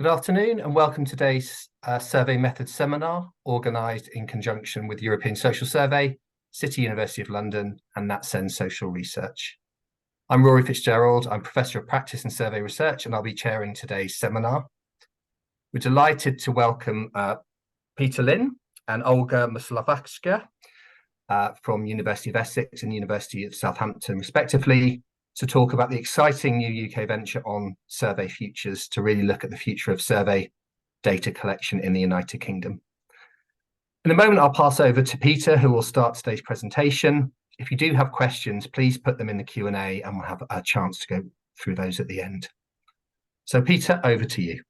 Good afternoon and welcome to today's survey methods seminar, organised in conjunction with European Social Survey, City University of London and NatCen Social Research. I'm Rory Fitzgerald, I'm Professor of Practice and Survey Research and I'll be chairing today's seminar. We're delighted to welcome Peter Lynn and Olga Maslovskaya from University of Essex and University of Southampton respectively, to talk about the exciting new UK venture on survey futures to really look at the future of survey data collection in the United Kingdom. In a moment, I'll pass over to Peter, who will start today's presentation. If you do have questions, please put them in the Q&A and we'll have a chance to go through those at the end. So Peter, over to you.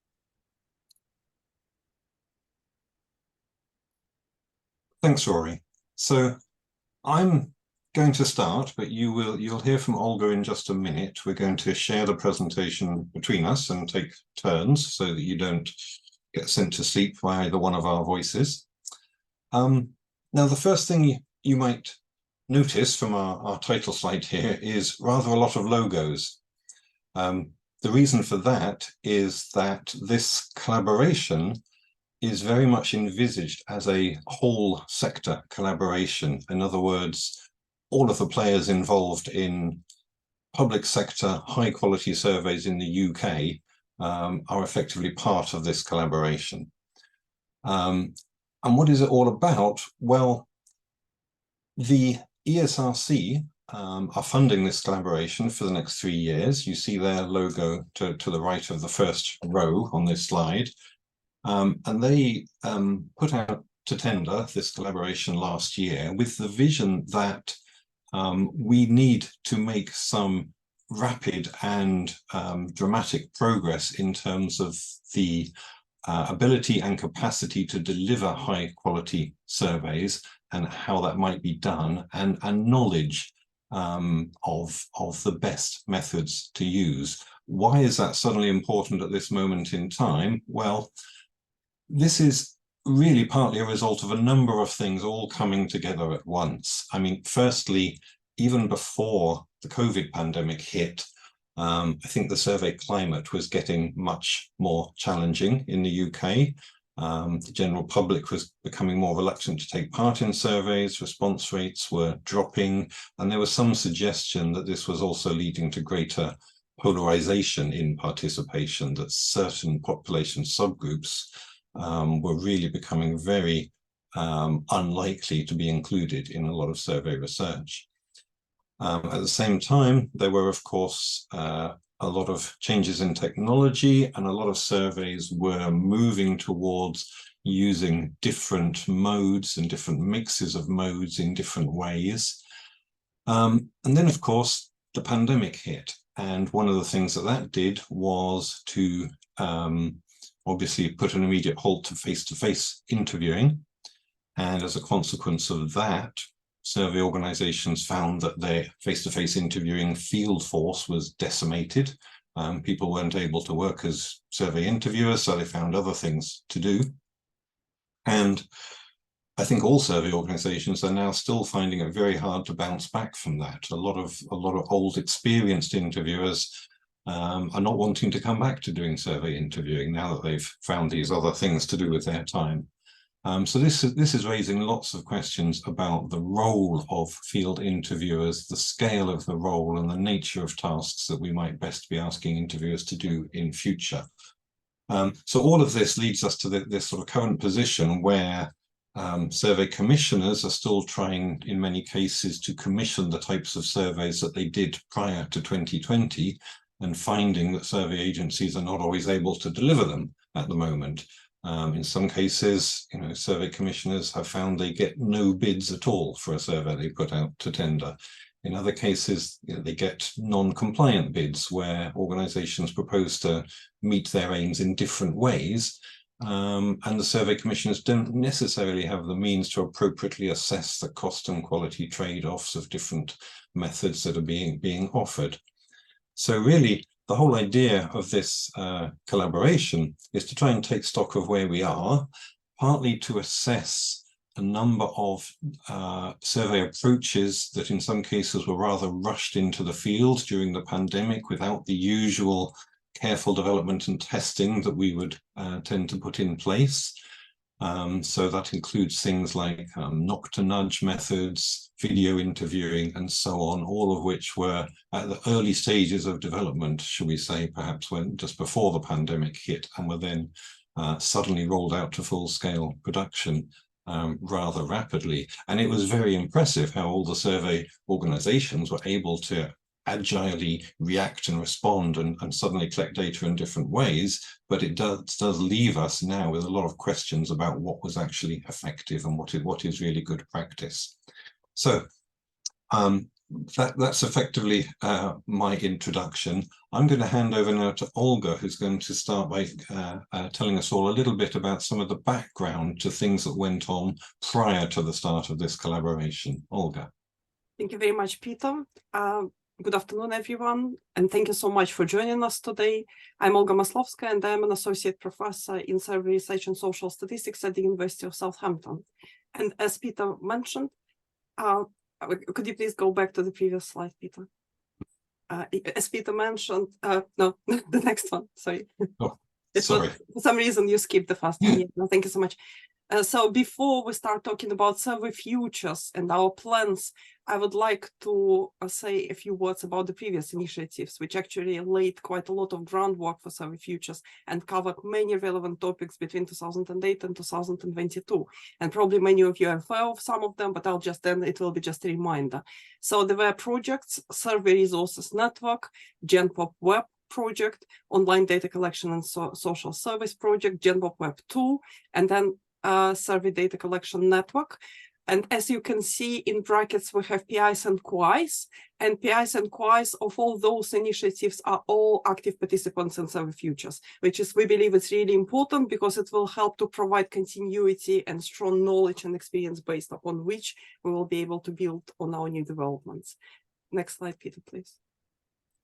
Thanks, Rory. So I'm going to start, but you'll hear from Olga in just a minute. We're going to share the presentation between us and take turns so that you don't get sent to sleep by either one of our voices. Now, the first thing you might notice from our title slide here is rather a lot of logos. The reason for that is that this collaboration is very much envisaged as a whole sector collaboration. In other words, all of the players involved in public sector high quality surveys in the UK are effectively part of this collaboration. And what is it all about? Well, the ESRC are funding this collaboration for the next 3 years. You see their logo to the right of the first row on this slide. And they put out to tender this collaboration last year with the vision that we need to make some rapid and dramatic progress in terms of the ability and capacity to deliver high quality surveys and how that might be done, and knowledge of the best methods to use. Why is that suddenly important at this moment in time? Well, this is really partly a result of a number of things all coming together at once. I mean, firstly, even before the COVID pandemic hit, I think the survey climate was getting much more challenging in the UK. The general public was becoming more reluctant to take part in surveys, response rates were dropping, and there was some suggestion that this was also leading to greater polarization in participation, that certain population subgroups were really becoming very unlikely to be included in a lot of survey research. At the same time, there were, of course, a lot of changes in technology, and a lot of surveys were moving towards using different modes and different mixes of modes in different ways. And then, of course, the pandemic hit. And one of the things that did was to obviously put an immediate halt to face-to-face interviewing. And as a consequence of that, survey organizations found that their face-to-face interviewing field force was decimated. People weren't able to work as survey interviewers, so they found other things to do. And I think all survey organizations are now still finding it very hard to bounce back from that. A lot of old experienced interviewers are not wanting to come back to doing survey interviewing now that they've found these other things to do with their time. So this is raising lots of questions about the role of field interviewers, the scale of the role and the nature of tasks that we might best be asking interviewers to do in future. So all of this leads us to this sort of current position where survey commissioners are still trying, in many cases, to commission the types of surveys that they did prior to 2020, and finding that survey agencies are not always able to deliver them at the moment. In some cases, survey commissioners have found they get no bids at all for a survey they put out to tender. In other cases, they get non-compliant bids where organizations propose to meet their aims in different ways, and the survey commissioners don't necessarily have the means to appropriately assess the cost and quality trade-offs of different methods that are being offered. So really, the whole idea of this collaboration is to try and take stock of where we are, partly to assess a number of survey approaches that in some cases were rather rushed into the field during the pandemic without the usual careful development and testing that we would tend to put in place. So that includes things like knock-to-nudge methods, video interviewing, and so on, all of which were at the early stages of development, should we say, perhaps when just before the pandemic hit, and were then suddenly rolled out to full-scale production rather rapidly. And it was very impressive how all the survey organizations were able to agilely react and respond and suddenly collect data in different ways, but it does leave us now with a lot of questions about what was actually effective and what is really good practice. So that's effectively my introduction. I'm going to hand over now to Olga, who's going to start by telling us all a little bit about some of the background to things that went on prior to the start of this collaboration. Olga. Thank you very much, Peter. Good afternoon, everyone, and thank you so much for joining us today. I'm Olga Maslovskaya, and I'm an associate professor in survey research and social statistics at the University of Southampton. And as Peter mentioned, could you please go back to the previous slide, Peter? As Peter mentioned, no, the next one, sorry. Oh, sorry. For some reason, you skipped the first one. Yeah, no, thank you so much. So before we start talking about survey futures and our plans, I would like to say a few words about the previous initiatives, which actually laid quite a lot of groundwork for survey futures and covered many relevant topics between 2008 and 2022. And probably many of you are aware of some of them, but it will be just a reminder. So there were projects: Survey Resources Network, GenPop Web project, Online Data Collection and Social Service project, GenPop Web 2, and then Survey Data Collection Network. And as you can see in brackets, we have PIs and QIs, and PIs and QIs of all those initiatives are all active participants in survey futures, which is, we believe, it's really important because it will help to provide continuity and strong knowledge and experience based upon which we will be able to build on our new developments. Next slide, Peter, please.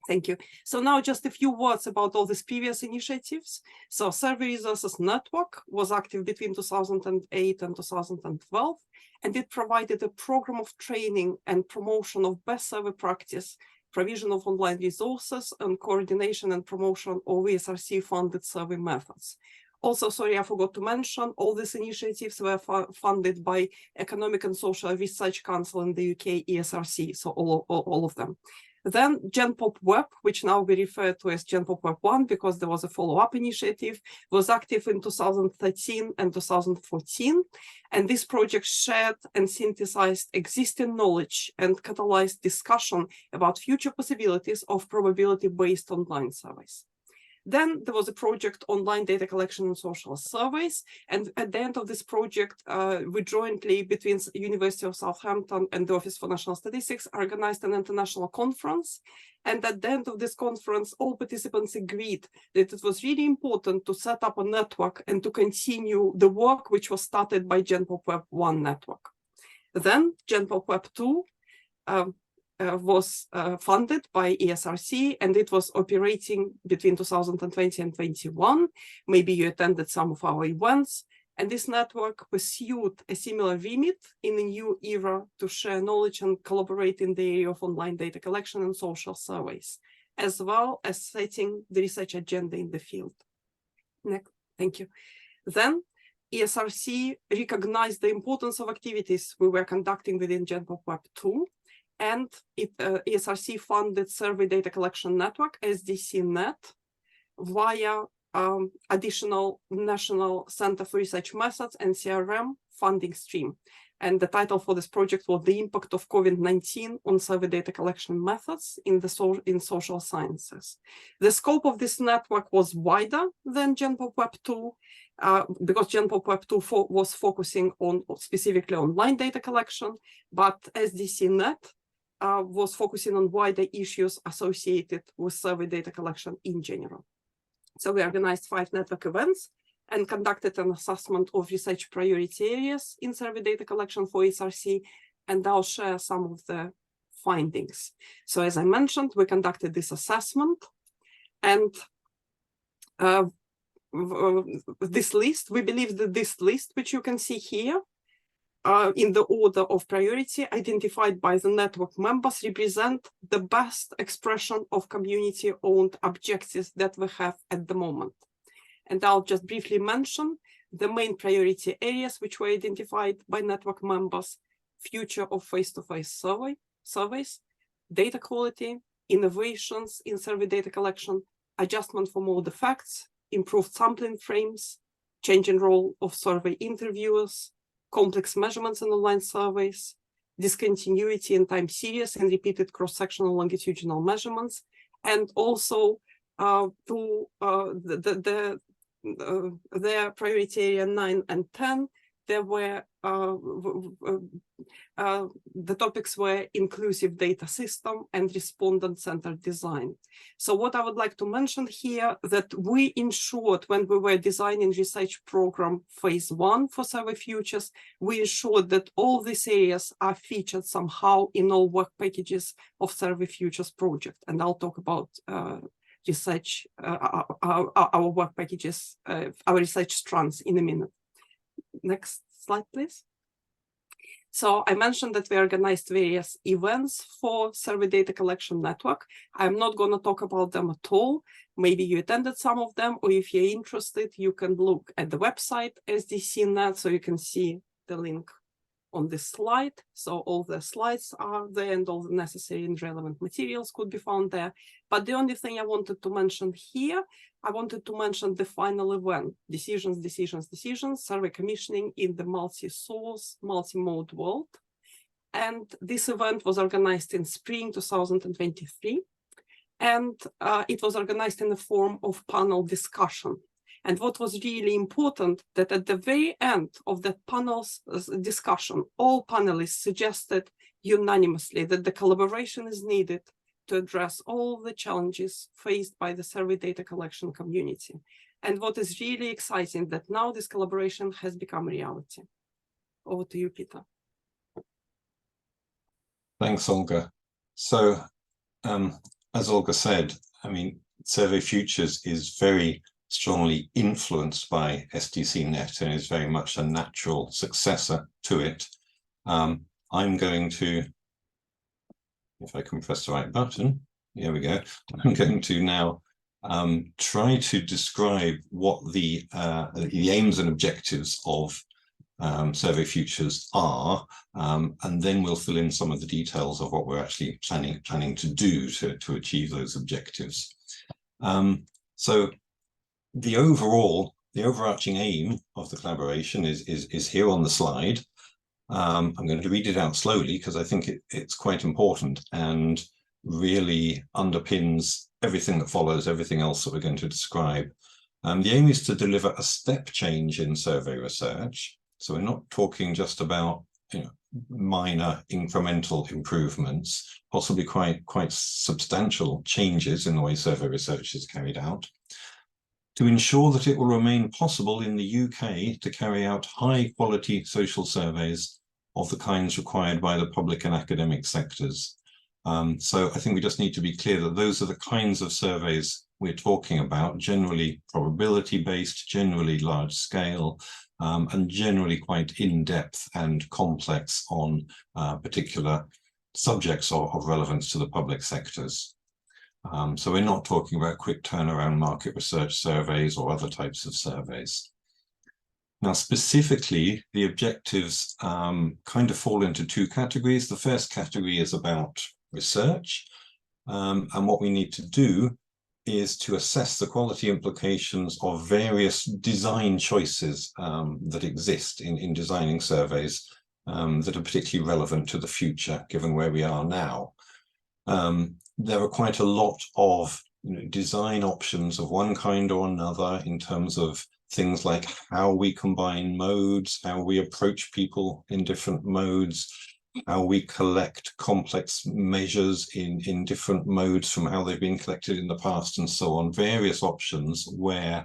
Thank you. So now just a few words about all these previous initiatives. So Survey Resources Network was active between 2008 and 2012, and it provided a program of training and promotion of best survey practice, provision of online resources, and coordination and promotion of ESRC-funded survey methods. Also, sorry, I forgot to mention, all these initiatives were funded by Economic and Social Research Council in the UK, ESRC, so all of them. Then GenPop Web, which now we refer to as GenPop Web 1 because there was a follow-up initiative, was active in 2013 and 2014. And this project shared and synthesized existing knowledge and catalyzed discussion about future possibilities of probability-based online surveys. Then there was a project, Online Data Collection and Social Surveys. And at the end of this project, we jointly, between University of Southampton and the Office for National Statistics, organized an international conference. And at the end of this conference, all participants agreed that it was really important to set up a network and to continue the work which was started by GenPop Web 1 network. Then GenPop Web 2 was funded by ESRC, and it was operating between 2020 and 2021. Maybe you attended some of our events, and this network pursued a similar remit in a new era to share knowledge and collaborate in the area of online data collection and social surveys, as well as setting the research agenda in the field. Next, thank you. Then ESRC recognized the importance of activities we were conducting within GenPop Web 2, and ESRC funded Survey Data Collection Network, SDCNet, via additional National Center for Research Methods and CRM funding stream. And the title for this project was The Impact of COVID-19 on Survey Data Collection Methods in Social Sciences. The scope of this network was wider than GenPop Web 2, because GenPop Web 2 was focusing on specifically online data collection, but SDCNet was focusing on wider issues associated with survey data collection in general. So we organized 5 network events and conducted an assessment of research priority areas in survey data collection for ESRC, and I'll share some of the findings. So as I mentioned, we conducted this assessment, and this list, we believe that this list, which you can see here, in the order of priority identified by the network members represent the best expression of community-owned objectives that we have at the moment. And I'll just briefly mention the main priority areas which were identified by network members: future of face-to-face surveys, data quality, innovations in survey data collection, adjustment for more defects, improved sampling frames, changing role of survey interviewers, complex measurements in online surveys, discontinuity in time series and repeated cross-sectional longitudinal measurements, and also their priority area 9 and 10, there were the topics were inclusive data system and respondent-centered design. So what I would like to mention here, that we ensured when we were designing research program phase 1 for Survey Futures, we ensured that all these areas are featured somehow in all work packages of Survey Futures project. And I'll talk about research, our work packages, our research strands in a minute. Next slide, please. So I mentioned that we organized various events for Survey Data Collection Network. I'm not going to talk about them at all. Maybe you attended some of them, or if you're interested, you can look at the website SDC.net, so you can see the link on this slide. So all the slides are there and all the necessary and relevant materials could be found there. But the only thing I wanted to mention here, I wanted to mention the final event: decisions, survey commissioning in the multi-source, multi-mode world. And this event was organized in spring 2023. And it was organized in the form of panel discussion. And what was really important, that at the very end of the panel's discussion, all panelists suggested unanimously that the collaboration is needed to address all the challenges faced by the survey data collection community. And what is really exciting, that now this collaboration has become reality. Over to you, Peter. Thanks, Olga. So, as Olga said, I mean, Survey Futures is very strongly influenced by SDC.net and is very much a natural successor to it. I'm going to, if I can press the right button, here we go. I'm going to now try to describe what the aims and objectives of Survey Futures are, and then we'll fill in some of the details of what we're actually planning to do to achieve those objectives. So the overarching aim of the collaboration is here on the slide. I'm going to read it out slowly because I think it's quite important and really underpins everything that follows, everything else that we're going to describe. The aim is to deliver a step change in survey research. So we're not talking just about, you know, minor incremental improvements, possibly quite substantial changes in the way survey research is carried out, to ensure that it will remain possible in the UK to carry out high quality social surveys of the kinds required by the public and academic sectors. So I think we just need to be clear that those are the kinds of surveys we're talking about, generally probability-based, generally large scale, and generally quite in-depth and complex on particular subjects of relevance to the public sectors. So we're not talking about quick turnaround market research surveys or other types of surveys. Now, specifically, the objectives kind of fall into two categories. The first category is about research, and what we need to do is to assess the quality implications of various design choices that exist in designing surveys that are particularly relevant to the future, given where we are now. There are quite a lot of design options of one kind or another in terms of things like how we combine modes, how we approach people in different modes, how we collect complex measures in different modes from how they've been collected in the past, and so on. Various options where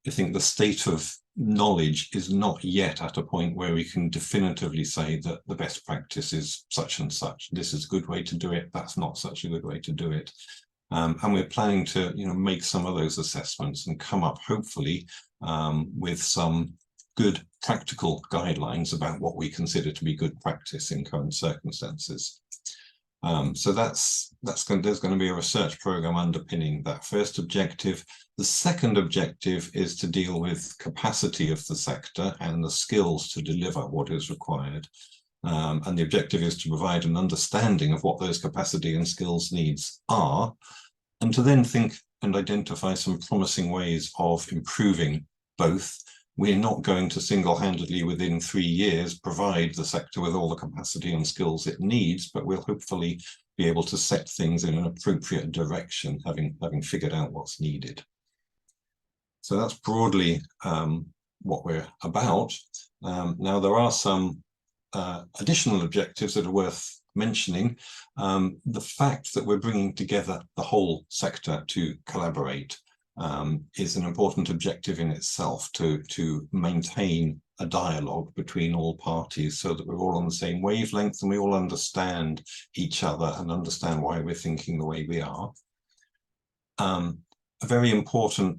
I think the state of knowledge is not yet at a point where we can definitively say that the best practice is such and such. This is a good way to do it. That's not such a good way to do it. And we're planning to make some of those assessments and come up hopefully with some good practical guidelines about what we consider to be good practice in current circumstances. So there's going to be a research program underpinning that first objective. The second objective is to deal with capacity of the sector and the skills to deliver what is required. And the objective is to provide an understanding of what those capacity and skills needs are, and to then think and identify some promising ways of improving both. We're not going to single-handedly within 3 years provide the sector with all the capacity and skills it needs, but we'll hopefully be able to set things in an appropriate direction, having figured out what's needed. So that's broadly what we're about. Now there are some additional objectives that are worth mentioning. The fact that we're bringing together the whole sector to collaborate is an important objective in itself, to maintain a dialogue between all parties so that we're all on the same wavelength and we all understand each other and understand why we're thinking the way we are. A very important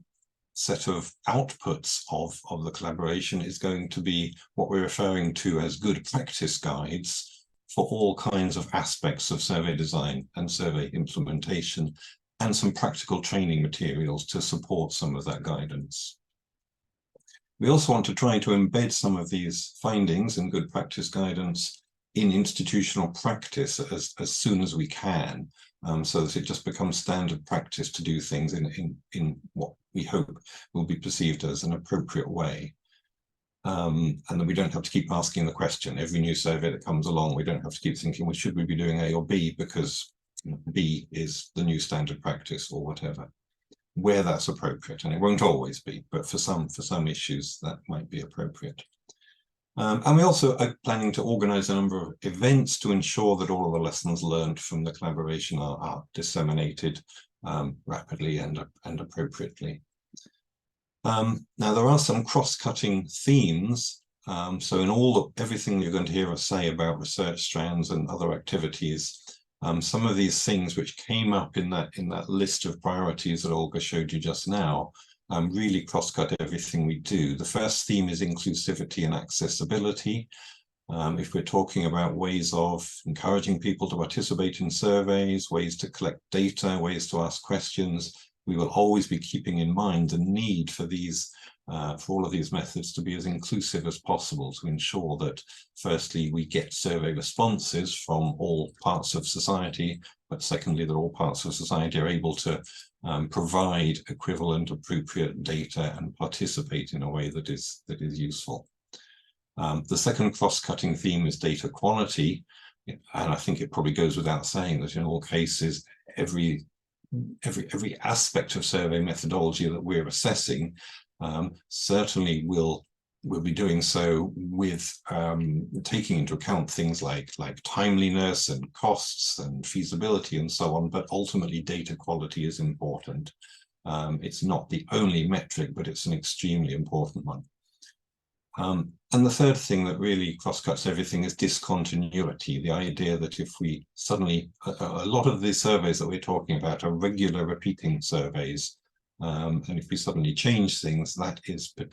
set of outputs of the collaboration is going to be what we're referring to as good practice guides for all kinds of aspects of survey design and survey implementation, and some practical training materials to support some of that guidance. We also want to try to embed some of these findings and good practice guidance in institutional practice as soon as we can, so that it just becomes standard practice to do things in what we hope will be perceived as an appropriate way. And then we don't have to keep asking the question. Every new survey that comes along, we don't have to keep thinking, well, should we be doing A or B, because B is the new standard practice or whatever, where that's appropriate. And it won't always be, but for some issues that might be appropriate. And we also are planning to organize a number of events to ensure that all of the lessons learned from the collaboration are disseminated rapidly and appropriately. Now there are some cross-cutting themes. So in everything you're going to hear us say about research strands and other activities, some of these things which came up in that list of priorities that Olga showed you just now really cross-cut everything we do. The first theme is inclusivity and accessibility. If we're talking about ways of encouraging people to participate in surveys, ways to collect data, ways to ask questions, we will always be keeping in mind the need for all of these methods to be as inclusive as possible, to ensure that firstly we get survey responses from all parts of society, but secondly that all parts of society are able to provide equivalent appropriate data and participate in a way that is useful. The second cross-cutting theme is data quality, and I think it probably goes without saying that in all cases every aspect of survey methodology that we're assessing certainly will be doing so with taking into account things like timeliness and costs and feasibility and so on, but ultimately data quality is important. It's not the only metric, but it's an extremely important one. And the third thing that really cross-cuts everything is discontinuity, the idea that if we suddenly, a lot of these surveys that we're talking about are regular repeating surveys, and if we suddenly change things, that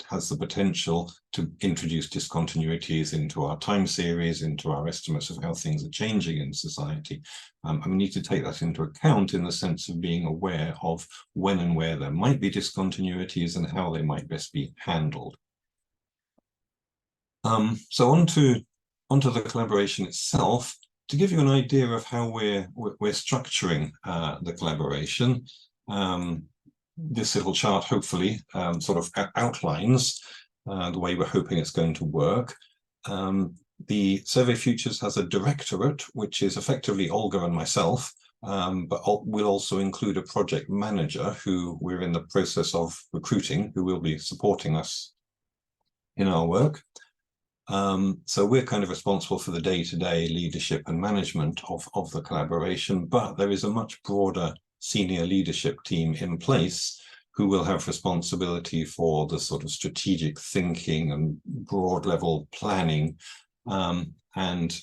has the potential to introduce discontinuities into our time series, into our estimates of how things are changing in society. And we need to take that into account in the sense of being aware of when and where there might be discontinuities and how they might best be handled. So onto the collaboration itself. To give you an idea of how we're structuring the collaboration, this little chart hopefully sort of outlines the way we're hoping it's going to work. The Survey Futures has a directorate, which is effectively Olga and myself, but we'll also include a project manager who we're in the process of recruiting, who will be supporting us in our work. So we're kind of responsible for the day-to-day leadership and management of the collaboration, but there is a much broader senior leadership team in place who will have responsibility for the sort of strategic thinking and broad level planning. And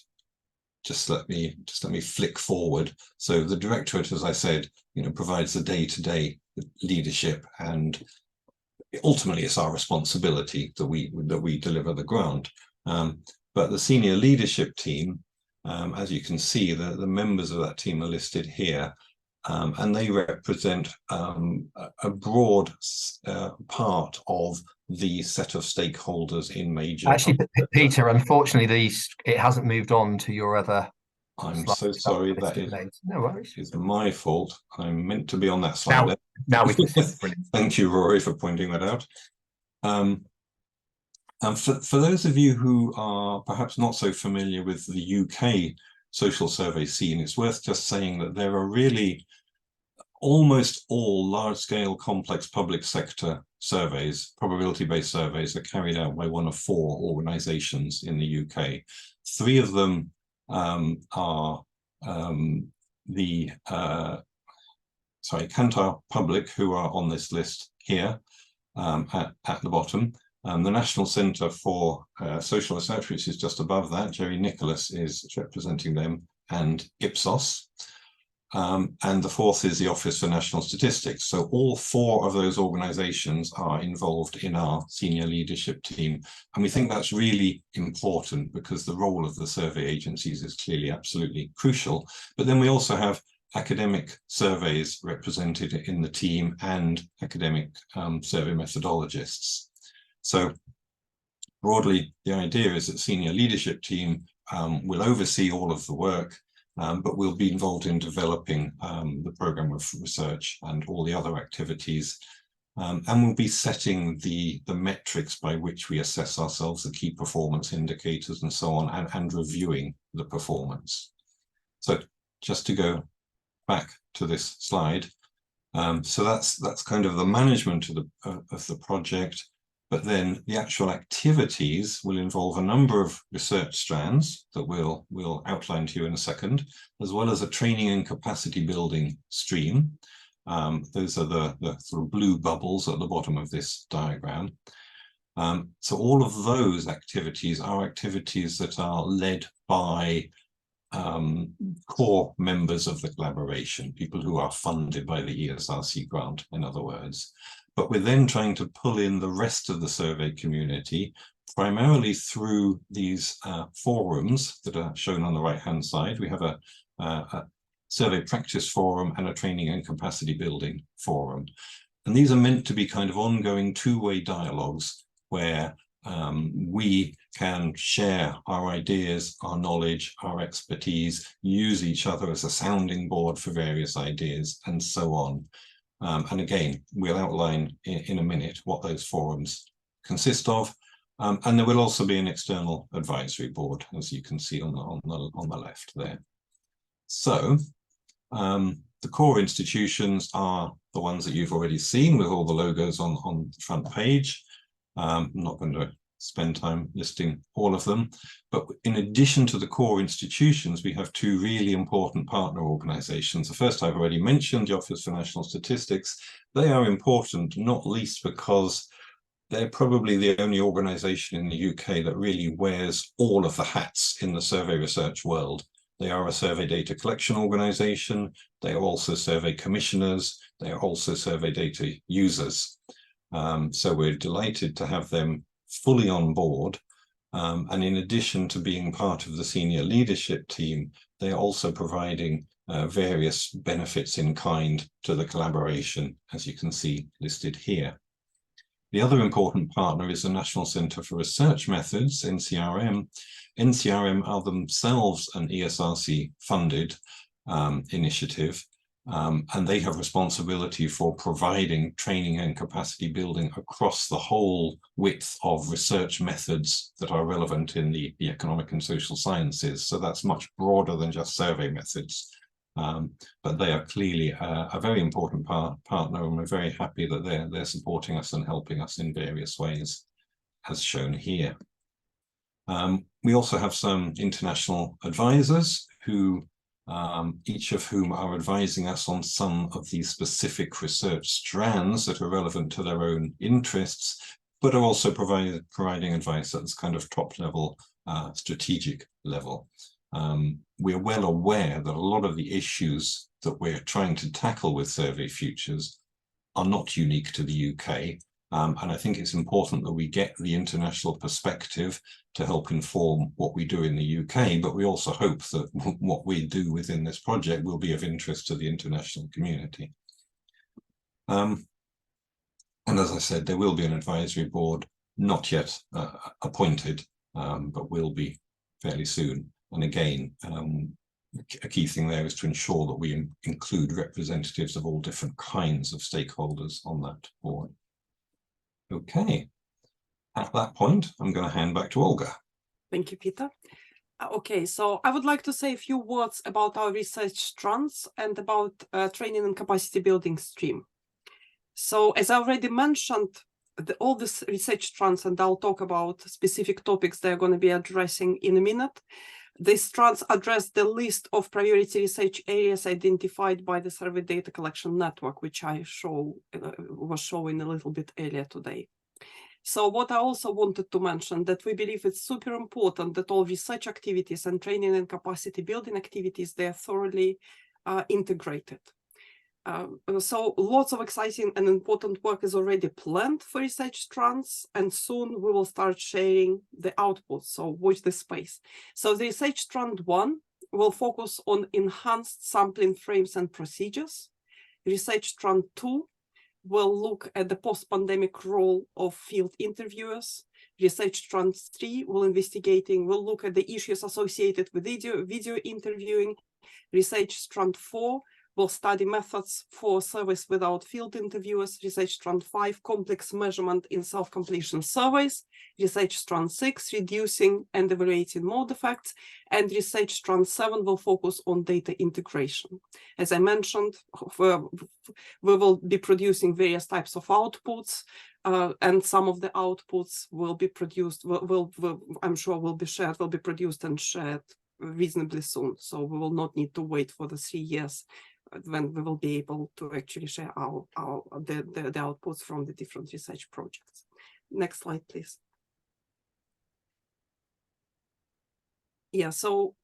just let me flick forward. So the directorate, as I said, provides the day-to-day leadership and ultimately it's our responsibility that we deliver the grant. But the senior leadership team, as you can see, the members of that team are listed here, and they represent a broad part of the set of stakeholders in major. Actually, Peter, unfortunately, it hasn't moved on to your other. I'm so sorry. That no worries. Is my fault. I'm meant to be on that slide. Now we can see. Brilliant. Thank you, Rory, for pointing that out. And for those of you who are perhaps not so familiar with the UK social survey scene, it's worth just saying that there are really almost all large-scale complex public sector surveys, probability-based surveys, are carried out by one of 4 organisations in the UK. 3 of them are Kantar Public, who are on this list here at the bottom. The National Centre for Social Research, which is just above that, Jerry Nicholas is representing them, and Ipsos. And the 4th is the Office for National Statistics. So all 4 of those organisations are involved in our senior leadership team. And we think that's really important because the role of the survey agencies is clearly absolutely crucial. But then we also have academic surveys represented in the team and academic survey methodologists. So broadly, the idea is that senior leadership team will oversee all of the work, but we'll be involved in developing the program of research and all the other activities. And we'll be setting the metrics by which we assess ourselves, the key performance indicators and so on, and reviewing the performance. So just to go back to this slide, so that's kind of the management of the project. But then the actual activities will involve a number of research strands that we'll outline to you in a second, as well as a training and capacity building stream. Those are the sort of blue bubbles at the bottom of this diagram. So all of those activities are activities that are led by core members of the collaboration, people who are funded by the ESRC grant, in other words. But we're then trying to pull in the rest of the survey community, primarily through these forums that are shown on the right-hand side. We have a survey practice forum and a training and capacity building forum. And these are meant to be kind of ongoing two-way dialogues where we can share our ideas, our knowledge, our expertise, use each other as a sounding board for various ideas, and so on. And again, we'll outline in a minute what those forums consist of. And there will also be an external advisory board, as you can see on the left there. So the core institutions are the ones that you've already seen with all the logos on the front page. I'm not going to spend time listing all of them, but in addition to the core institutions, we have 2 really important partner organisations. The first I've already mentioned, the Office for National Statistics. They are important, not least because they're probably the only organisation in the UK that really wears all of the hats in the survey research world. They are a survey data collection organisation. They are also survey commissioners. They are also survey data users. So we're delighted to have them fully on board. And in addition to being part of the senior leadership team, they are also providing various benefits in kind to the collaboration, as you can see listed here. The other important partner is the National Centre for Research Methods, NCRM. NCRM are themselves an ESRC funded initiative. And they have responsibility for providing training and capacity building across the whole width of research methods that are relevant in the economic and social sciences. So that's much broader than just survey methods. But they are clearly a very important partner, and we're very happy that they're supporting us and helping us in various ways, as shown here. We also have some international advisors who each of whom are advising us on some of these specific research strands that are relevant to their own interests, but are also providing advice at this kind of top-level strategic level. We're well aware that a lot of the issues that we're trying to tackle with Survey Futures are not unique to the UK. And I think it's important that we get the international perspective to help inform what we do in the UK, but we also hope that what we do within this project will be of interest to the international community. And as I said, there will be an advisory board, not yet appointed, but will be fairly soon. And again, a key thing there is to ensure that we include representatives of all different kinds of stakeholders on that board. Okay, at that point, I'm going to hand back to Olga. Thank you, Peter. Okay, so I would like to say a few words about our research strands and about training and capacity building stream. So as I already mentioned, all these research strands, and I'll talk about specific topics they're going to be addressing in a minute. These strands address the list of priority research areas identified by the Survey Data Collection Network, which I was showing a little bit earlier today. So what I also wanted to mention, that we believe it's super important that all research activities and training and capacity building activities, they are thoroughly integrated. So lots of exciting and important work is already planned for research strands, and soon we will start sharing the outputs, so watch this space. So the research strand 1 will focus on enhanced sampling frames and procedures. Research strand 2 will look at the post-pandemic role of field interviewers. Research strand 3 will look at the issues associated with video interviewing. Research strand 4 will study methods for surveys without field interviewers. Research strand 5, complex measurement in self-completion surveys. Research strand 6, reducing and evaluating mode effects. And research strand 7 will focus on data integration. As I mentioned, we will be producing various types of outputs, and some of the outputs will be produced, I'm sure will be shared, will be produced and shared reasonably soon. So we will not need to wait for the 3 years when we will be able to actually share the outputs from the different research projects. Next slide, please. Yeah, so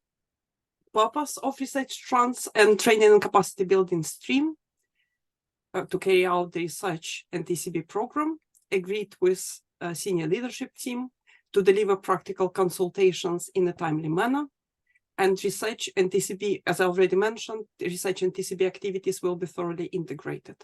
purpose of research strands and training and capacity building stream to carry out the research and TCB program, agreed with senior leadership team to deliver practical consultations in a timely manner. And research and TCB, as I already mentioned, research and TCB activities will be thoroughly integrated.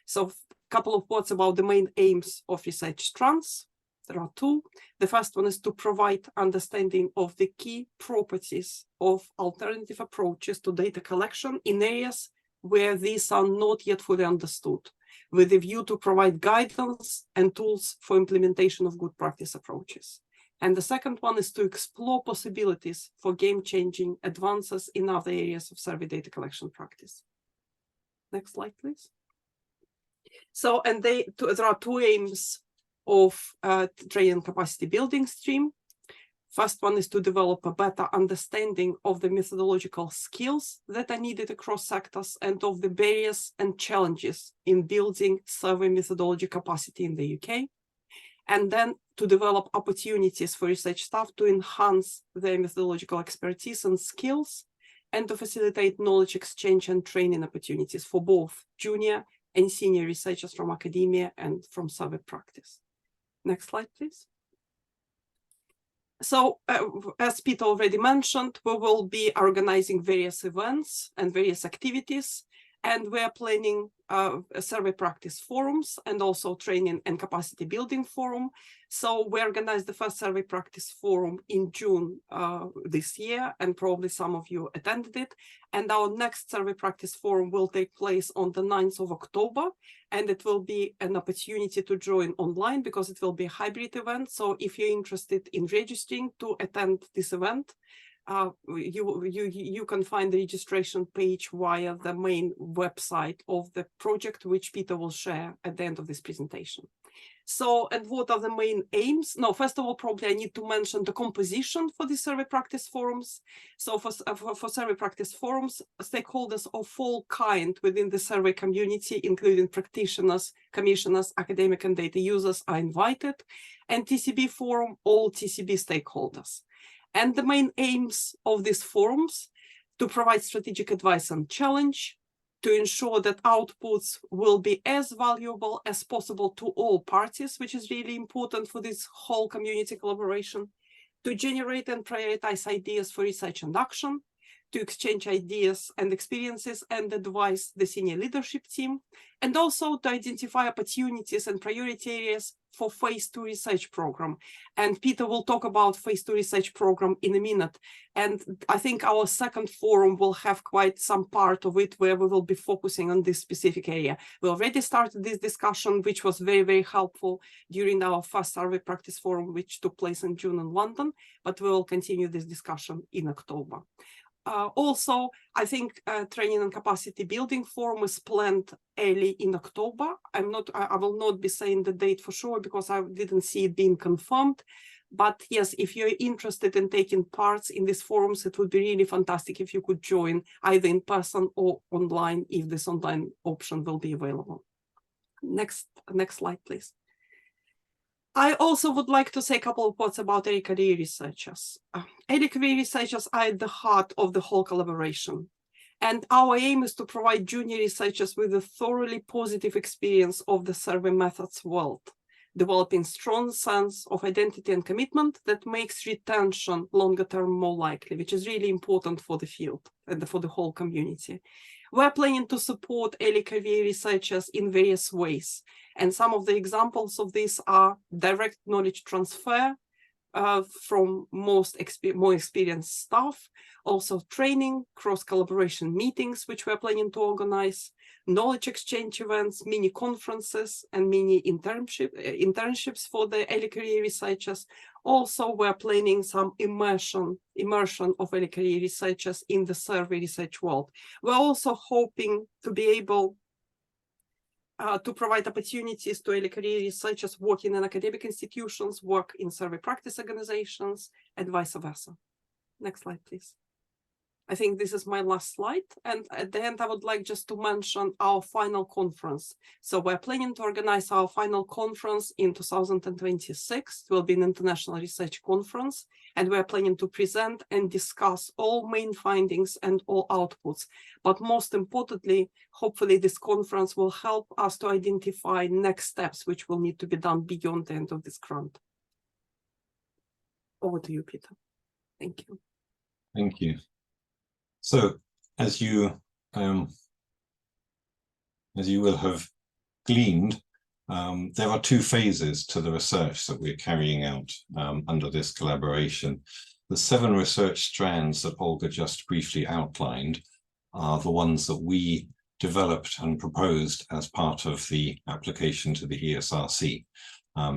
So a couple of words about the main aims of research strands. There are 2. The first one is to provide understanding of the key properties of alternative approaches to data collection in areas where these are not yet fully understood, with a view to provide guidance and tools for implementation of good practice approaches. And the second one is to explore possibilities for game-changing advances in other areas of survey data collection practice. Next slide, please. So, and there are 2 aims of training capacity building stream. First one is to develop a better understanding of the methodological skills that are needed across sectors and of the barriers and challenges in building survey methodology capacity in the UK. And then to develop opportunities for research staff to enhance their methodological expertise and skills, and to facilitate knowledge exchange and training opportunities for both junior and senior researchers from academia and from survey practice. Next slide, please. So, as Peter already mentioned, we will be organizing various events and various activities, and we are planning survey practice forums and also training and capacity building forum. So we organized the first survey practice forum in June this year, and probably some of you attended it. And our next survey practice forum will take place on the 9th of October, and it will be an opportunity to join online because it will be a hybrid event. So if you're interested in registering to attend this event, you can find the registration page via the main website of the project, which Peter will share at the end of this presentation. So, and what are the main aims? No, first of all, probably I need to mention the composition for the survey practice forums. So for survey practice forums, stakeholders of all kind within the survey community, including practitioners, commissioners, academic and data users, are invited. And TCB forum, all TCB stakeholders. And the main aims of these forums: to provide strategic advice and challenge, to ensure that outputs will be as valuable as possible to all parties, which is really important for this whole community collaboration, to generate and prioritize ideas for research and action, to exchange ideas and experiences and advise the senior leadership team, and also to identify opportunities and priority areas for phase 2 research program. And Peter will talk about phase 2 research program in a minute. And I think our second forum will have quite some part of it where we will be focusing on this specific area. We already started this discussion, which was very, very helpful during our first survey practice forum, which took place in June in London, but we will continue this discussion in October. Also, I think training and capacity building forum is planned early in October. I will not be saying the date for sure because I didn't see it being confirmed. But yes, if you're interested in taking parts in these forums, it would be really fantastic if you could join either in person or online, if this online option will be available. Next slide, please. I also would like to say a couple of words about early career researchers. Early career researchers are at the heart of the whole collaboration. And our aim is to provide junior researchers with a thoroughly positive experience of the survey methods world, developing strong sense of identity and commitment that makes retention longer term more likely, which is really important for the field and for the whole community. We're planning to support early career researchers in various ways. And some of the examples of this are direct knowledge transfer from more experienced staff, also training, cross-collaboration meetings, which we're planning to organize, knowledge exchange events, mini conferences, and mini internships for the early career researchers. Also, we're planning some immersion of early career researchers in the survey research world. We're also hoping to be able to provide opportunities to early career researchers working in academic institutions, work in survey practice organizations, and vice versa. Next slide, please. I think this is my last slide. And at the end, I would like just to mention our final conference. So we're planning to organize our final conference in 2026. It will be an international research conference. And we're planning to present and discuss all main findings and all outputs. But most importantly, hopefully this conference will help us to identify next steps, which will need to be done beyond the end of this grant. Over to you, Peter. Thank you. Thank you. So, as you will have gleaned, there are two phases to the research that we're carrying out under this collaboration. The 7 research strands that Olga just briefly outlined are the ones that we developed and proposed as part of the application to the ESRC.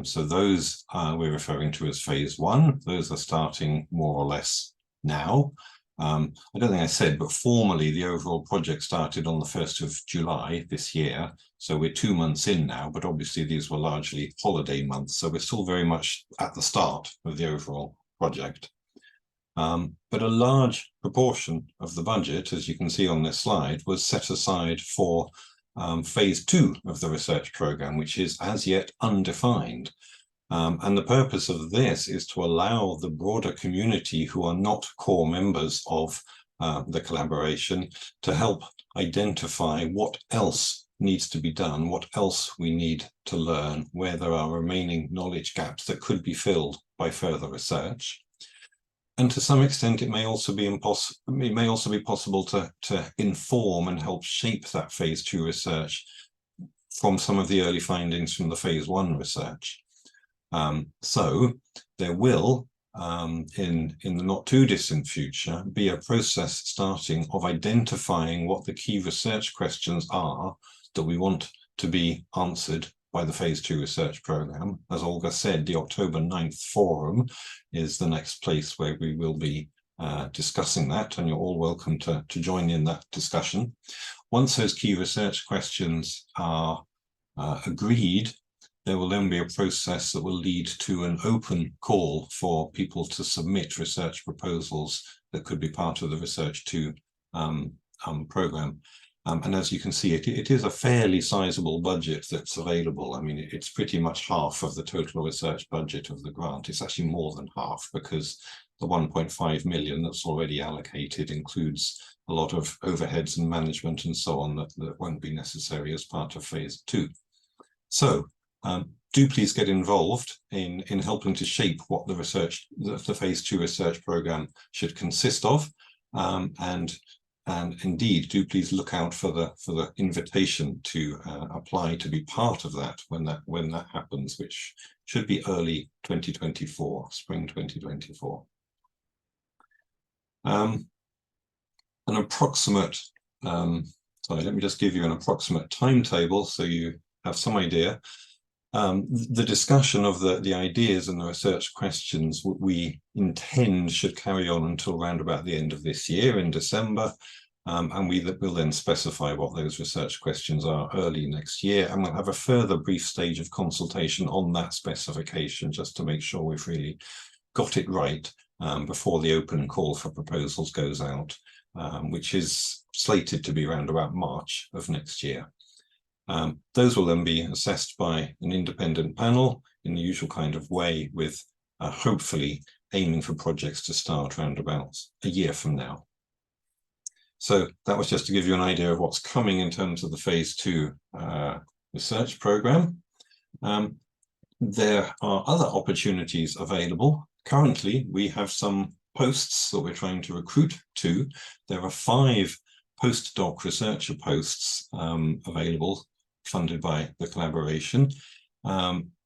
So those we're referring to as phase 1. Those are starting more or less now. I don't think I said, but formally the overall project started on the 1st of July this year. So we're 2 months in now, but obviously these were largely holiday months. So we're still very much at the start of the overall project. But a large proportion of the budget, as you can see on this slide, was set aside for phase 2 of the research program, which is as yet undefined. And the purpose of this is to allow the broader community who are not core members of the collaboration to help identify what else needs to be done, what else we need to learn, where there are remaining knowledge gaps that could be filled by further research. And to some extent, it may also be possible to inform and help shape that phase 2 research from some of the early findings from the phase 1 research. So there will, in the not too distant future, be a process starting of identifying what the key research questions are that we want to be answered by the phase 2 research program. As Olga said, the October 9th forum is the next place where we will be discussing that, and you're all welcome to join in that discussion. Once those key research questions are agreed, there will then be a process that will lead to an open call for people to submit research proposals that could be part of the Research 2 program. And as you can see, it is a fairly sizable budget that's available. I mean, it's pretty much half of the total research budget of the grant. It's actually more than half, because the 1.5 million that's already allocated includes a lot of overheads and management and so on that won't be necessary as part of phase 2. So do please get involved in helping to shape what the phase 2 research program should consist of, and indeed do please look out for the invitation to apply to be part of that when that happens, which should be early 2024, spring 2024. An approximate sorry, let me just give you an approximate timetable so you have some idea. The discussion of the ideas and the research questions we intend should carry on until around about the end of this year in December, and we will then specify what those research questions are early next year, and we'll have a further brief stage of consultation on that specification just to make sure we've really got it right before the open call for proposals goes out, which is slated to be around about March of next year. Those will then be assessed by an independent panel in the usual kind of way, with hopefully aiming for projects to start around about a year from now. So that was just to give you an idea of what's coming in terms of the phase 2 research program. There are other opportunities available. Currently, we have some posts that we're trying to recruit to. There are 5 postdoc researcher posts available, funded by the collaboration,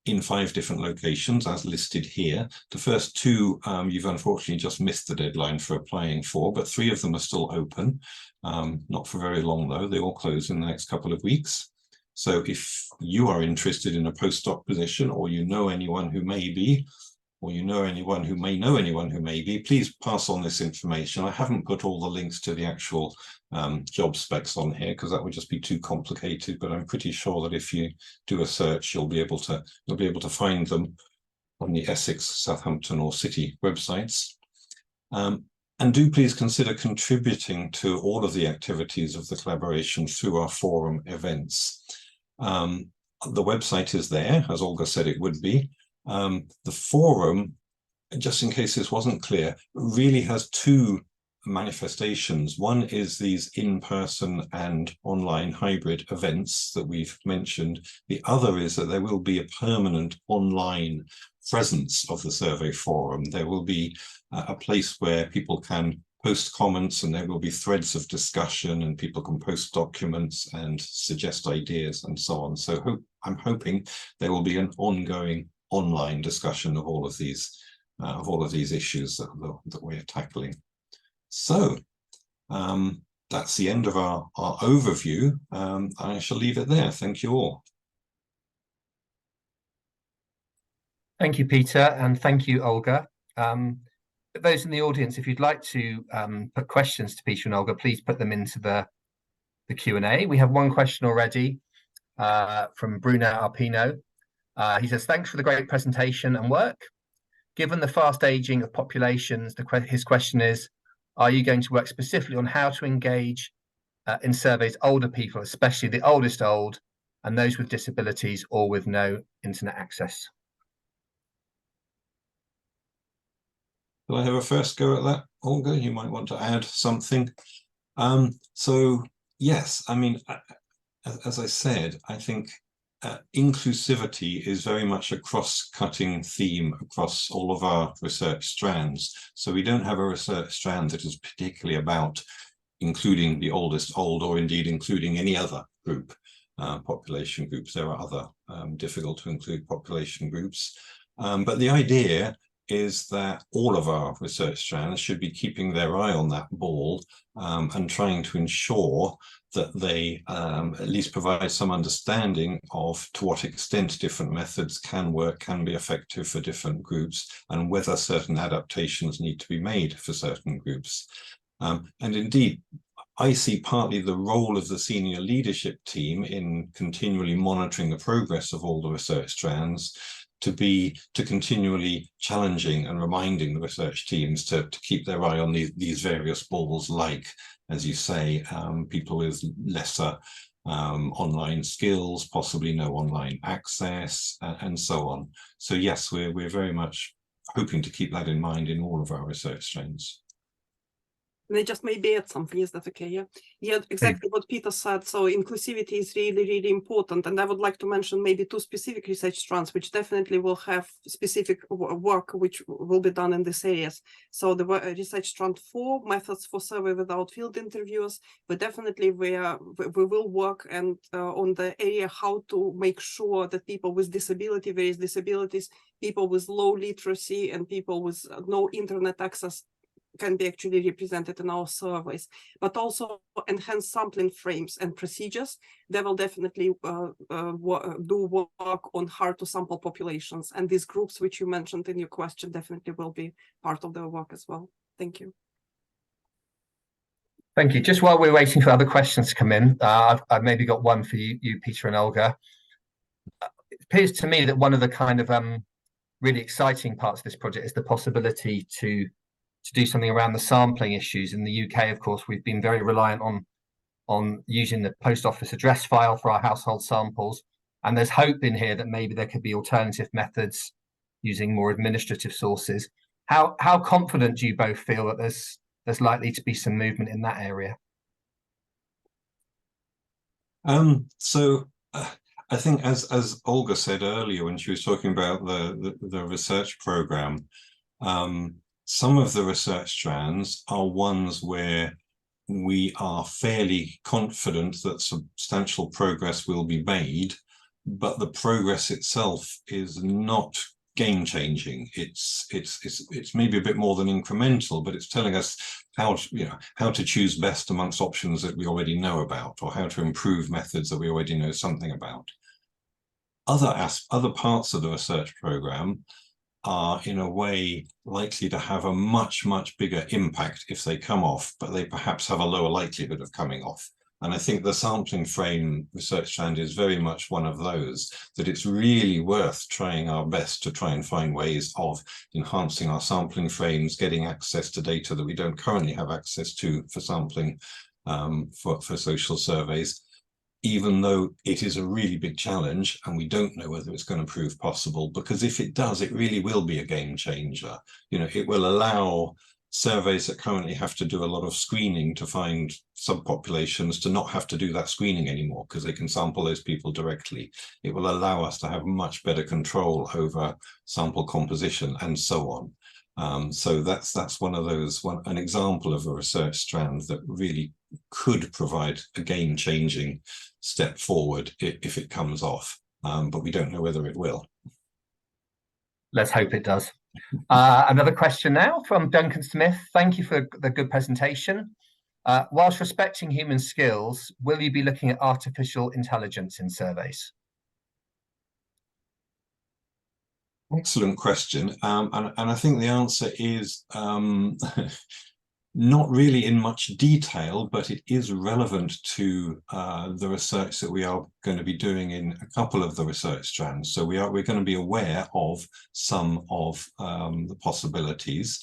in 5 different locations as listed here. The first 2 you've unfortunately just missed the deadline for applying for, but 3 of them are still open, not for very long though. They all close in the next couple of weeks. So if you are interested in a postdoc position, or you know anyone who may be, or you know anyone who may know anyone who may be, please pass on this information. I haven't put all the links to the actual job specs on here because that would just be too complicated, but I'm pretty sure that if you do a search, you'll be able to find them on the Essex, Southampton or City websites. And do please consider contributing to all of the activities of the collaboration through our forum events. The website is there, as Olga said it would be. The forum, just in case this wasn't clear, really has 2 manifestations. One is these in-person and online hybrid events that we've mentioned. The other is that there will be a permanent online presence of the survey forum. There will be a place where people can post comments, and there will be threads of discussion, and people can post documents and suggest ideas and so on. So I'm hoping there will be an ongoing online discussion of all of these issues that we're tackling. So that's the end of our overview. I shall leave it there. Thank you all. Thank you, Peter, and thank you, Olga. For those in the audience, if you'd like to put questions to Peter and Olga, please put them into the Q&A. We have one question already from Bruno Arpino. He says, thanks for the great presentation and work. Given the fast aging of populations, his question is, are you going to work specifically on how to engage in surveys older people, especially the oldest old, and those with disabilities or with no internet access? Will I have a first go at that, Olga? You might want to add something. So yes, I mean, as I said, I think inclusivity is very much a cross-cutting theme across all of our research strands. So we don't have a research strand that is particularly about including the oldest old, or indeed including any other group, population groups. There are other difficult to include population groups. But the idea is that all of our research strands should be keeping their eye on that ball and trying to ensure that they at least provide some understanding of to what extent different methods can work, can be effective for different groups, and whether certain adaptations need to be made for certain groups. And indeed, I see partly the role of the senior leadership team in continually monitoring the progress of all the research strands to continually challenging and reminding the research teams to keep their eye on these various balls, like, as you say, people with lesser online skills, possibly no online access, and so on. So yes, we're very much hoping to keep that in mind in all of our research strands. And I just maybe add something, is that okay? Yeah, exactly what Peter said. So inclusivity is really, really important. And I would like to mention maybe 2 specific research strands, which definitely will have specific work which will be done in these areas. So the research strand 4, methods for survey without field interviews, but definitely we will work and on the area how to make sure that people with disability, various disabilities, people with low literacy and people with no internet access can be actually represented in our surveys, but also enhanced sampling frames and procedures that will definitely do work on hard to sample populations. And these groups which you mentioned in your question definitely will be part of their work as well. Thank you. Thank you. Just while we're waiting for other questions to come in, I've maybe got one for you, Peter and Olga. It appears to me that one of the kind of really exciting parts of this project is the possibility to do something around the sampling issues. In the UK, of course, we've been very reliant on using the post office address file for our household samples. And there's hope in here that maybe there could be alternative methods using more administrative sources. How confident do you both feel that there's likely to be some movement in that area? I think as Olga said earlier when she was talking about the research program, some of the research strands are ones where we are fairly confident that substantial progress will be made, but the progress itself is not game-changing. It's maybe a bit more than incremental, but it's telling us how to choose best amongst options that we already know about, or how to improve methods that we already know something about. Other parts of the research program are in a way likely to have a much bigger impact if they come off, but they perhaps have a lower likelihood of coming off. And I think the sampling frame research strand is very much one of those, that it's really worth trying our best to try and find ways of enhancing our sampling frames, getting access to data that we don't currently have access to for sampling for social surveys, even though it is a really big challenge and we don't know whether it's going to prove possible, because if it does, it really will be a game changer. It will allow surveys that currently have to do a lot of screening to find subpopulations to not have to do that screening anymore, because they can sample those people directly. It will allow us to have much better control over sample composition and so on. So that's one of those, an example of a research strand that really could provide a game-changing step forward if it comes off, but we don't know whether it will. Let's hope it does. Another question now from Duncan Smith. Thank you for the good presentation. Whilst respecting human skills, will you be looking at artificial intelligence in surveys? Excellent question. And I think the answer is not really in much detail, but it is relevant to the research that we are going to be doing in a couple of the research strands. So we're going to be aware of some of the possibilities.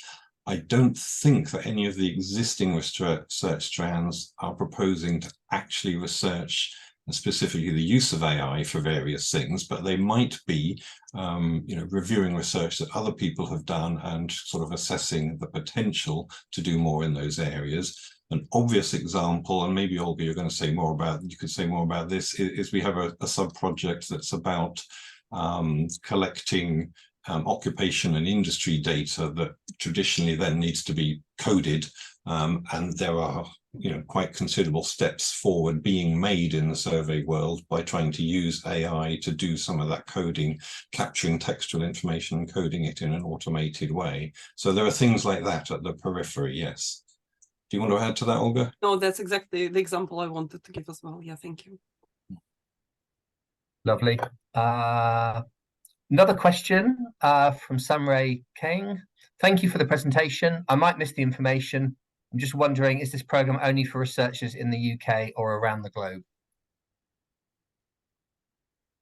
I don't think that any of the existing research strands are proposing to actually research specifically the use of AI for various things, but they might be reviewing research that other people have done and sort of assessing the potential to do more in those areas. An obvious example, and maybe Olga, you could say more about this, is we have a sub-project that's about collecting occupation and industry data that traditionally then needs to be coded, and there are quite considerable steps forward being made in the survey world by trying to use AI to do some of that coding, capturing textual information and coding it in an automated way. So there are things like that at the periphery, yes. Do you want to add to that, Olga? No, that's exactly the example I wanted to give as well. Yeah, thank you. Lovely. Another question from Samray King. Thank you for the presentation. I might miss the information. I'm just wondering, is this program only for researchers in the UK or around the globe?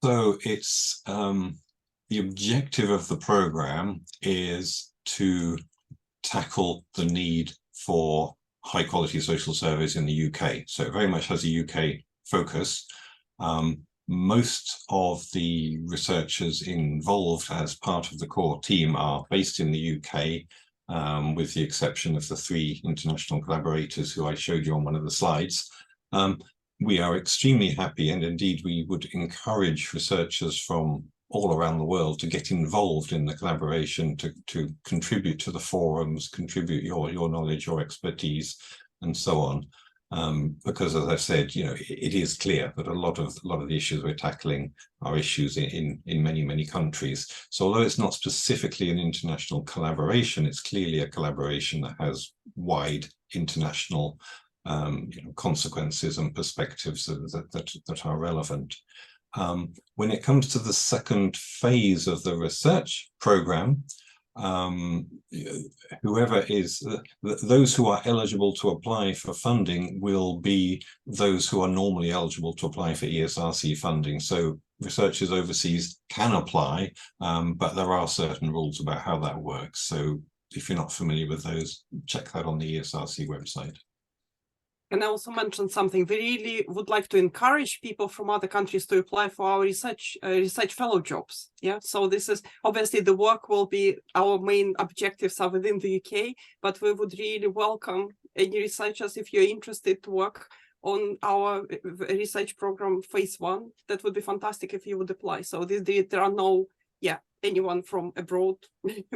So it's the objective of the program is to tackle the need for high quality social surveys in the UK. So it very much has a UK focus. Most of the researchers involved as part of the core team are based in the UK. with the exception of the 3 international collaborators who I showed you on one of the slides. We are extremely happy, and indeed we would encourage researchers from all around the world to get involved in the collaboration, to contribute to the forums, contribute your knowledge, your expertise, and so on. Because, as I said, it is clear that a lot of the issues we're tackling are issues in many countries. So although it's not specifically an international collaboration, it's clearly a collaboration that has wide international consequences and perspectives that are relevant. When it comes to the second phase of the research program, those who are eligible to apply for funding will be those who are normally eligible to apply for ESRC funding. So researchers overseas can apply, but there are certain rules about how that works. So if you're not familiar with those, check that on the ESRC website. And I also mentioned something. We really would like to encourage people from other countries to apply for our research fellow jobs. Yeah, so this is obviously the work will be our main objectives are within the UK, but we would really welcome any researchers if you're interested to work on our research program phase 1. That would be fantastic if you would apply. So there are no, anyone from abroad,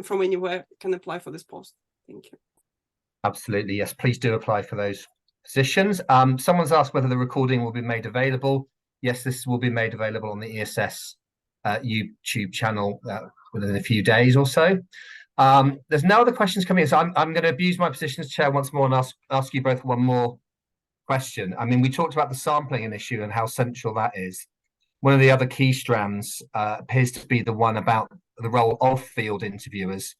from anywhere can apply for this post. Thank you. Absolutely, yes. Please do apply for those positions. Someone's asked whether the recording will be made available. Yes, this will be made available on the ESS YouTube channel within a few days or so. There's no other questions coming in, so I'm going to abuse my position as chair once more and ask you both one more question. I mean, we talked about the sampling issue and how central that is. One of the other key strands appears to be the one about the role of field interviewers.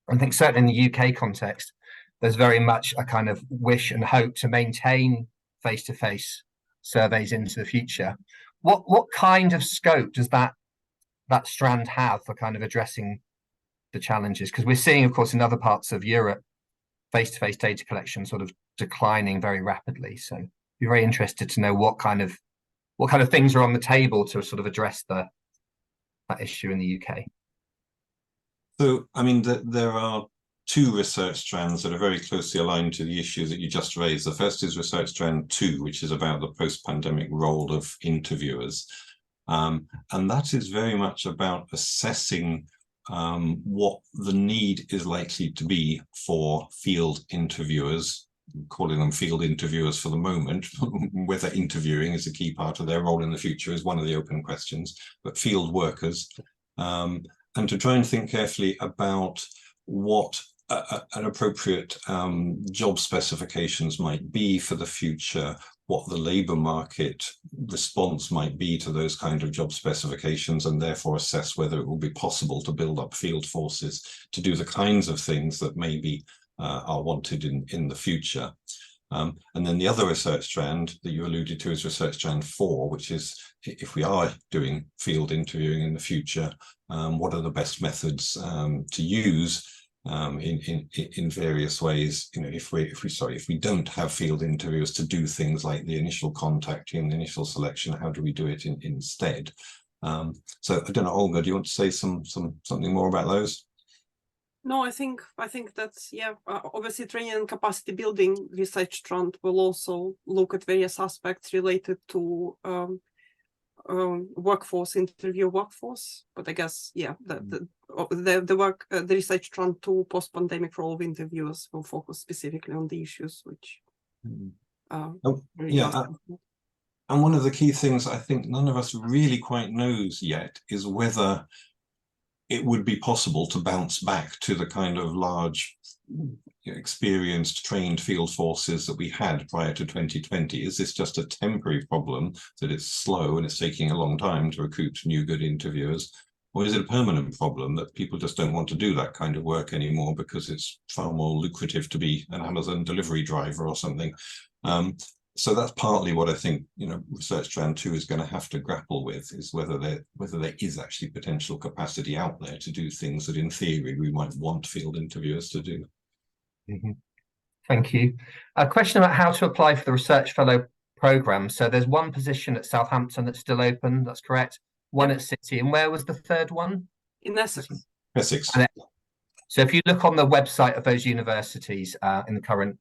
I think certainly in the UK context, there's very much a kind of wish and hope to maintain face-to-face surveys into the future. What kind of scope does that strand have for kind of addressing the challenges? Because we're seeing, of course, in other parts of Europe, face-to-face data collection sort of declining very rapidly. So I'd be very interested to know what kind of things are on the table to sort of address that issue in the UK. So, I mean, there are 2 research strands that are very closely aligned to the issue that you just raised. The first is research strand 2, which is about the post-pandemic role of interviewers. And that is very much about assessing what the need is likely to be for field interviewers, calling them field interviewers for the moment. Whether interviewing is a key part of their role in the future is one of the open questions, but field workers. And to try and think carefully about what an appropriate job specifications might be for the future, what the labour market response might be to those kind of job specifications, and therefore assess whether it will be possible to build up field forces to do the kinds of things that maybe are wanted in the future. And then the other research strand that you alluded to is research strand 4, which is if we are doing field interviewing in the future, what are the best methods to use in various ways? If we don't have field interviews to do things like the initial contacting, the initial selection, how do we do it instead? So I don't know, Olga, do you want to say something more about those? No, I think that's, obviously training and capacity building research strand will also look at various aspects related to interview workforce. But I guess, the research strand 2 post-pandemic role of interviewers will focus specifically on the issues which and one of the key things I think none of us really quite knows yet is whether it would be possible to bounce back to the kind of large, experienced, trained field forces that we had prior to 2020. Is this just a temporary problem that it's slow and it's taking a long time to recruit new good interviewers? Or is it a permanent problem that people just don't want to do that kind of work anymore because it's far more lucrative to be an Amazon delivery driver or something? So that's partly what I think, research strand 2 is going to have to grapple with, is whether there is actually potential capacity out there to do things that in theory we might want field interviewers to do. Mm-hmm. Thank you. A question about how to apply for the research fellow program. So there's one position at Southampton that's still open, that's correct. One at City, and where was the third one? In Essex. Essex. So if you look on the website of those universities in the current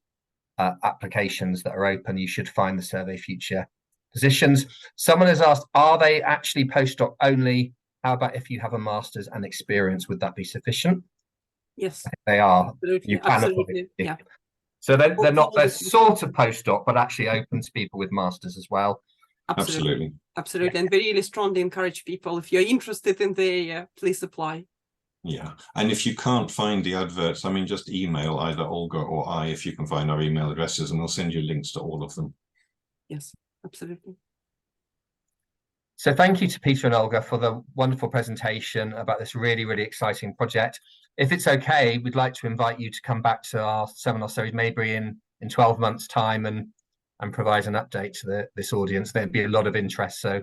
applications that are open, you should find the Survey Future positions. Someone has asked, are they actually postdoc only? How about if you have a master's and experience, would that be sufficient? Yes, They are. absolutely, You can absolutely, yeah. So they're sort of postdoc, but actually open to people with masters as well. Absolutely. Absolutely. And we really strongly encourage people, if you're interested in the area, please apply. Yeah, and if you can't find the adverts, I mean, just email either Olga or I if you can find our email addresses, and we'll send you links to all of them. Yes, absolutely. So thank you to Peter and Olga for the wonderful presentation about this really, really exciting project. If it's okay, we'd like to invite you to come back to our seminar series maybe in 12 months' time and provide an update to this audience. There'd be a lot of interest. So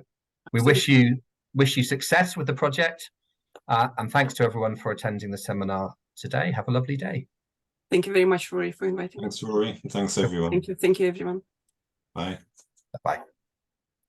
we wish you success with the project. And thanks to everyone for attending the seminar today. Have a lovely day. Thank you very much, Rory, for inviting us. Thanks, Rory. Thanks, everyone. Thank you. Thank you, everyone. Bye. Bye.